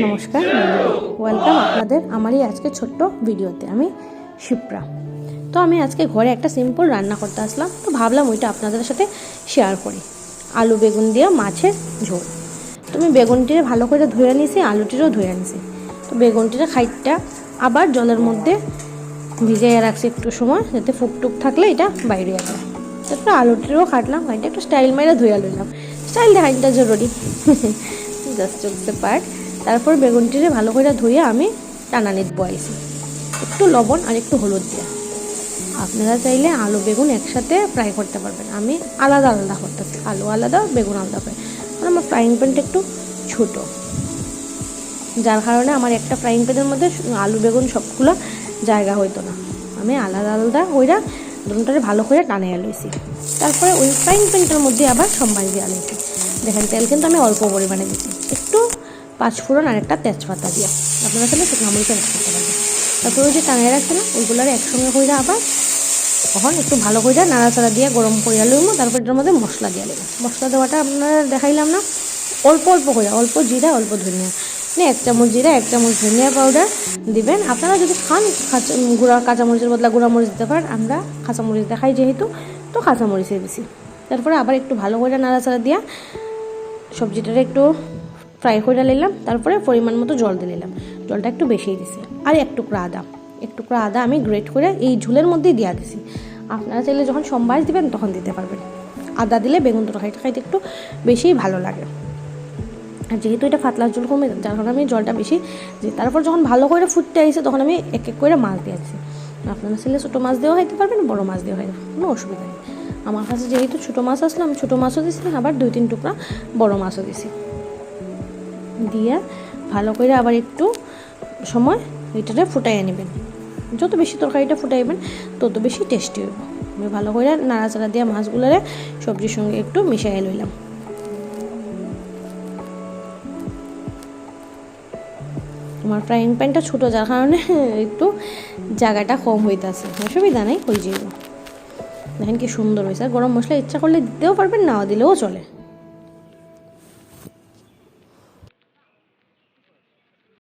নমস্কার, ওয়েলকাম আপনাদের আমারই আজকে ছোট্ট ভিডিওতে। আমি শিপ্রা। তো আমি আজকে ঘরে একটা সিম্পল রান্না করতে আসলাম, তো ভাবলাম ওইটা আপনাদের সাথে শেয়ার করি। আলু বেগুন দিয়ে মাছের ঝোল। তো আমি বেগুনটিরে ভালো করে ধুয়ে নিয়েছি, আলুটিরও ধুয়ে নিয়েছি। তো বেগুনটিরে খাইটটা আবার জলের মধ্যে ভিজিয়ে রাখছি একটু সময়, যাতে ফুকটুক থাকলে এটা বাইরে যায়। তারপরে আলুটিরও কাটলাম, খাইটা একটু স্টাইল মাইরে ধুয়ে লইলাম। স্টাইল দেখাইটা জরুরি, জাস্ট চলছে পার্ট। তারপর বেগুনটিরে ভালো করে ধুয়ে আমি টানানিতে বয়াইছি, একটু লবণ আর একটু হলুদ দিয়ে। আপনারা চাইলে আলু বেগুন একসাথে ফ্রাই করতে পারবেন, আমি আলাদা আলাদা করতেছি, আলু আলাদা বেগুন আলাদা ফ্রাই। কারণ আমার ফ্রাইং প্যানটা একটু ছোটো, যার কারণে আমার একটা ফ্রাইং প্যানের মধ্যে আলু বেগুন সবগুলো জায়গা হইতো না। আমি আলাদা আলাদা ওইটা দুটোটারে ভালো করে টানিয়ে লইছি। তারপরে ওই ফ্রাইং প্যানটার মধ্যে আবার সম্বাই দিয়ে লইছি। দেখেন তেল কিন্তু আমি অল্প পরিমাণে দিচ্ছি, একটু পাঁচফোড়ন আর একটা তেজপাতা দিয়ে। আপনারা চাইলে শুকনো মরিচ অ্যাড করতে পারবেন। তারপরে ওই যে টানিয়ে রাখছে না, ওইগুলোর একসঙ্গে করে আবার তখন একটু ভালো করে নাড়াচাড়া দিয়ে গরম করে লইব। তারপর এটার মধ্যে মশলা দিয়ে নেবেন। মশলা দেওয়াটা আপনারা দেখাইলাম না, অল্প অল্প করে, অল্প জিরা অল্প ধনিয়া, এক চামচ জিরা এক চামচ ধনিয়া পাউডার দিবেন। আপনারা যদি খান কাঁচামরিচের বদলা গুঁড়া মরিচ দিতে পারেন, আমরা কাঁচামরিচ দেখাই যেহেতু, তো কাঁচামরিচে দিছি। তারপরে আবার একটু ভালো করে নাড়াচাড়া দিয়া সবজিটারে একটু ফ্রাই করে নিলাম। তারপরে পরিমাণ মতো জল দিয়ে নিলাম, জলটা একটু বেশিই দিছি। আর এক টুকরা আদা আমি গ্রেট করে এই ঝোলের মধ্যেই দিয়া দিছি। আপনারা চাইলে যখন সম্বাস দিবেন তখন দিতে পারবেন। আদা দিলে বেগুন তরকারিটা খাইতে একটু বেশিই ভালো লাগে। আর যেহেতু এটা পাতলা ঝোল কমে, যার কারণে আমি জলটা বেশি দিই। তারপর যখন ভালো করে ফুটতে আসছে তখন আমি এক এক করে মাছ দিয়েছি। আপনারা চাইলে ছোটো মাছ দিয়েও খাইতে পারবেন, বড়ো মাছ দিয়েও খাইতে পারবেন, কোনো অসুবিধা নেই। আমার কাছে যেহেতু ছোটো মাছ আসলো, আমি ছোটো মাছও দিছি, আবার 2-3 টুকরা বড়ো মাছও দিছি। দিয়ে ভালো করে আবার একটু সময় এটারে ফুটাইয়ে নেবেন। যত বেশি তরকারিটা ফুটাইবেন তত বেশি টেস্টি হইব। আমি ভালো করে নাড়াচাড়া দিয়ে মাছগুলোরে সবজির সঙ্গে একটু মিশাইয়ে লইলাম। আমার ফ্রাইং প্যানটা ছোটো, যার কারণে একটু জায়গাটা কম হইতেছে, অসুবিধা নেই, হয়ে যাইব। দেখেন কি সুন্দর হয়েছে। গরম মশলা ইচ্ছা করলে দিতেও পারবেন, নাও দিলেও চলে।